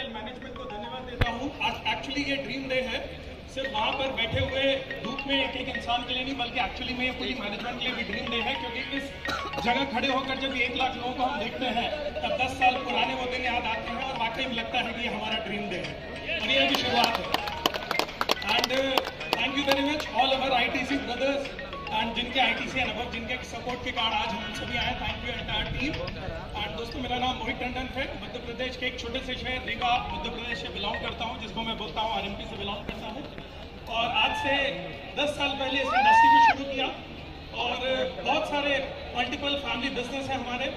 Lifestyle management को धन्यवाद देता हूँ। आज एक्चुअली ये ड्रीम डे है, सिर्फ वहाँ पर बैठे हुए धूप में एक इंसान के लिए नहीं, बल्कि एक्चुअली में ये पूरी मैनेजमेंट के लिए भी ड्रीम डे है, क्योंकि इस जगह खड़े होकर जब 1 लाख लोगों को हम देखते हैं तब 10 साल पुराने वो दिन याद आते हैं और वाकई में लगता है कि ये हमारा ड्रीम डे है और ये अभी शुरुआत है। And thank you very much all our ITC brothers and जिनके ITC एंड अबव जिनके सपोर्ट के कारण आज हम सभी आए। Thank you entire team. And दोस्तों, मेरा नाम मोहित टंडन है। मध्य प्रदेश के एक छोटे से शहर रीवा मध्य प्रदेश से बिलोंग करता हूँ, जिसको मैं बोलता हूँ RMP से बिलोंग करता हूँ। और आज से 10 साल पहले इस इंडस्ट्री को शुरू किया और बहुत सारे मल्टीपल फैमिली बिजनेस है हमारे,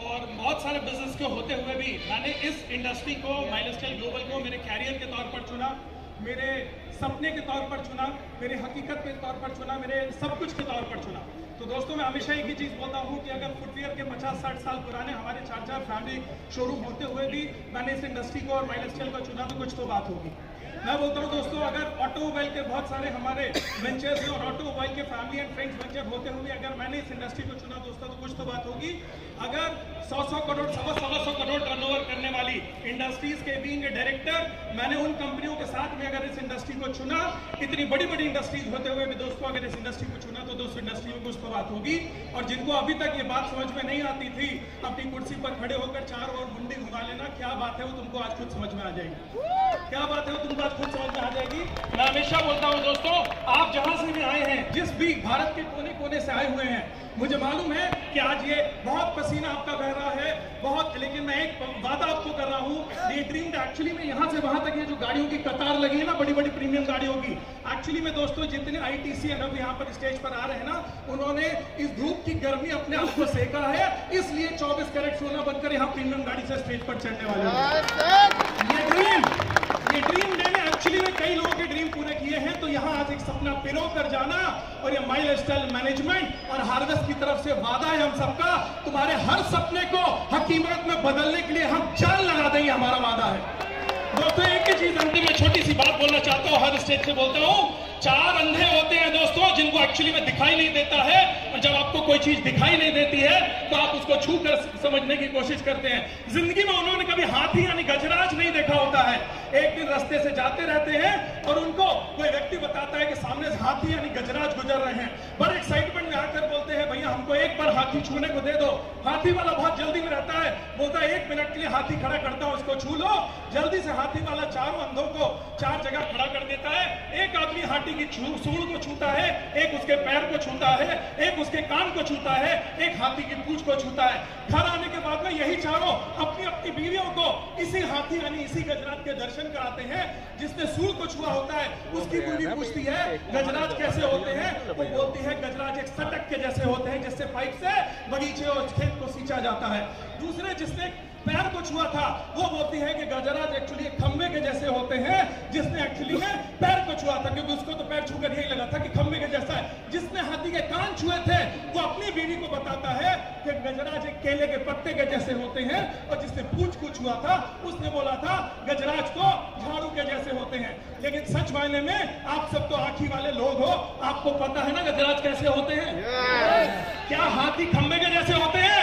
और बहुत सारे बिजनेस के होते हुए भी मैंने इस इंडस्ट्री को माई लाइफस्टाइल ग्लोबल को मेरे कैरियर के तौर पर चुना, मेरे सपने के तौर पर चुना, मेरे हकीकत के तौर पर चुना, मेरे सब कुछ के तौर पर चुना। तो दोस्तों, मैं हमेशा एक ही चीज़ बोलता हूँ कि अगर फुटवियर के 50-60 साल पुराने हमारे 4 फैमिली शोरूम होते हुए भी मैंने इस इंडस्ट्री को और माई लाइफस्टाइल को चुना, तो कुछ तो बात होगी। मैं बोलता हूँ दोस्तों, अगर ऑटोमोबाइल के बहुत सारे हमारे वेंचर्स हैं और ऑटोमोबाइल के फैमिली एंड फ्रेंड्स वेंचर होते हुए अगर मैंने इस इंडस्ट्री को चुना दोस्तों, तो कुछ तो बात होगी। अगर 100 करोड़ 100 करोड़ टर्नओवर करने वाली इंडस्ट्रीज के बीइंग ए डायरेक्टर मैंने उन कंपनियों के साथ में अगर इस इंडस्ट्री को चुना, इतनी बड़ी बड़ी इंडस्ट्रीज होते हुए भी दोस्तों अगर इस इंडस्ट्री को चुना, तो दोस्तों इंडस्ट्री में कुछ तो बात होगी। और जिनको अभी तक ये बात समझ में नहीं आती थी, अपनी कुर्सी पर खड़े होकर चारों ओर मुंडी घुमा लेना, क्या बात है वो तुमको आज खुद समझ में आ जाएगी। क्या बात है वो तुमको आज खुद समझ में आ जाएगी। मैं हमेशा बोलता हूँ दोस्तों, आप जहां से भी आए हैं, जिस भी भारत के कोने कोने से आए हुए हैं, मुझे मालूम है कि आज ये बहुत पसीना आपका बह रहा है बहुत, लेकिन मैं एक वादा आपको कर रहा हूँ, ये ड्रीम एक्चुअली में यहाँ से वहां तक ये जो गाड़ियों की कतार लगी है ना, बड़ी बड़ी प्रीमियम गाड़ियों की, एक्चुअली में दोस्तों जितने ITC एंड अब यहाँ पर स्टेज पर आ रहे हैं ना, उन्होंने इस धूप की गर्मी अपने आप को सेका है, इसलिए 24 कैरेट सोना बनकर यहाँ प्रीमियम गाड़ी से स्टेज पर चढ़ने वाले हैं। ये ड्रीम डे में एक्चुअली में कई लोगों के ड्रीम पूरे किए हैं, तो यहाँ आज एक सपना पिरो कर जाना, और ये माई लाइफस्टाइल मैनेजमेंट और हार्वेस्ट की तरफ से वादा है हम सबका, तुम्हारे हर सपने को हकीकत में बदलने के लिए हम जान लगा देंगे, हमारा वादा है। दोस्तों, एक ही चीज अंतिम में छोटी सी बात बोलना चाहता हूँ, हर स्टेज से बोलता हूँ, 4 अंधे होते हैं दोस्तों जिनको एक्चुअली में दिखाई नहीं देता है, और जब आपको कोई चीज दिखाई नहीं देती है तो आप उसको छू कर समझने की कोशिश करते हैं। जिंदगी में उन्होंने कभी हाथी यानी गजराज नहीं देखा होता है। एक दिन रास्ते से जाते रहते हैं और उनको कोई व्यक्ति बताता है कि सामने से हाथी यानी गजराज गुजर रहे हैं। बड़े एक्साइटमेंट में आकर बोलते हैं, भैया हमको एक बार हाथी छूने को दे दो। हाथी वाला बहुत जल्दी में रहता है, बोलता है 1 मिनट के लिए हाथी खड़ा करता हूं, उसको छू लो। जल्दी से हाथी वाला चारों अंधों को 4 जगह खड़ा कर देता है। एक आदमी हाथी की सूंड को छूता है, एक उसके पैर को छूता है, एक उसके कान को छूता है, एक हाथी की पूंछ को छूता है। घर आने के बाद में यही चारों अपनी अपनी बीवियों को इसी हाथी यानी इसी गजराज के दर्शन कराते हैं। जिसने सूंड को छुआ होता है उसकी बीवी पूछती है गजराज कैसे होते हैं, वो बोलती है गजराज एक सटक के जैसे होते हैं, जिससे पाइप से बगीचे और खेत को सींचा जाता है। दूसरे जिसने पैर को छुआ था वो बोलती है कि गजराज एक्चुअली एक खंबे के जैसे होते हैं, जिसने एक्चुअली में पैर को छुआ था, क्योंकि उसको तो पैर छूकर यही लगा था कि खंबे के जैसा है। जिसने हाथी के कान छुए थे वो अपनी बीवी को बताता है कि गजराज एक केले के पत्ते के जैसे होते हैं, और जिसने पूंछ को छुआ था उसने बोला था गजराज को झाड़ू के जैसे होते हैं। लेकिन सच मायने में आप सब तो आंखी वाले लोग हो, आपको पता है ना गजराज कैसे होते हैं। क्या हाथी खंबे के जैसे होते हैं?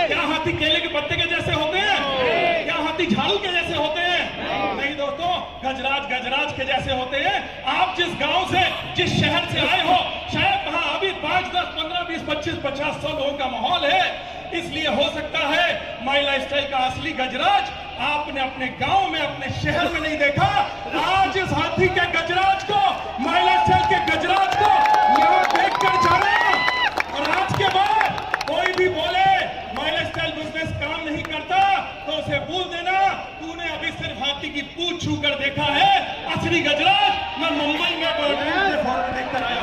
क्या हाथी केले के पत्ते के जैसे होते हैं? क्या हाथी झाड़ू के जैसे होते हैं? नहीं दोस्तों, गजराज गजराज के जैसे होते हैं। आप जिस गांव से जिस शहर से आए हो, शायद वहां अभी 5, 10, 15, 20, 25, 50, 100 लोगों का माहौल है, इसलिए हो सकता है माई लाइफस्टाइल का असली गजराज आपने अपने गांव में अपने शहर में नहीं देखा। आज इस हाथी के गजराज को, माई लाइफस्टाइल के गजराज को यहां देखकर जाना, और आज के बाद कोई भी बोले माई लाइफस्टाइल बिजनेस काम नहीं करता तो उसे बोल देना, तूने अभी सिर्फ हाथी की पूंछ छू कर देखा है। असली गजराज मैं मुंबई में देखकर आया।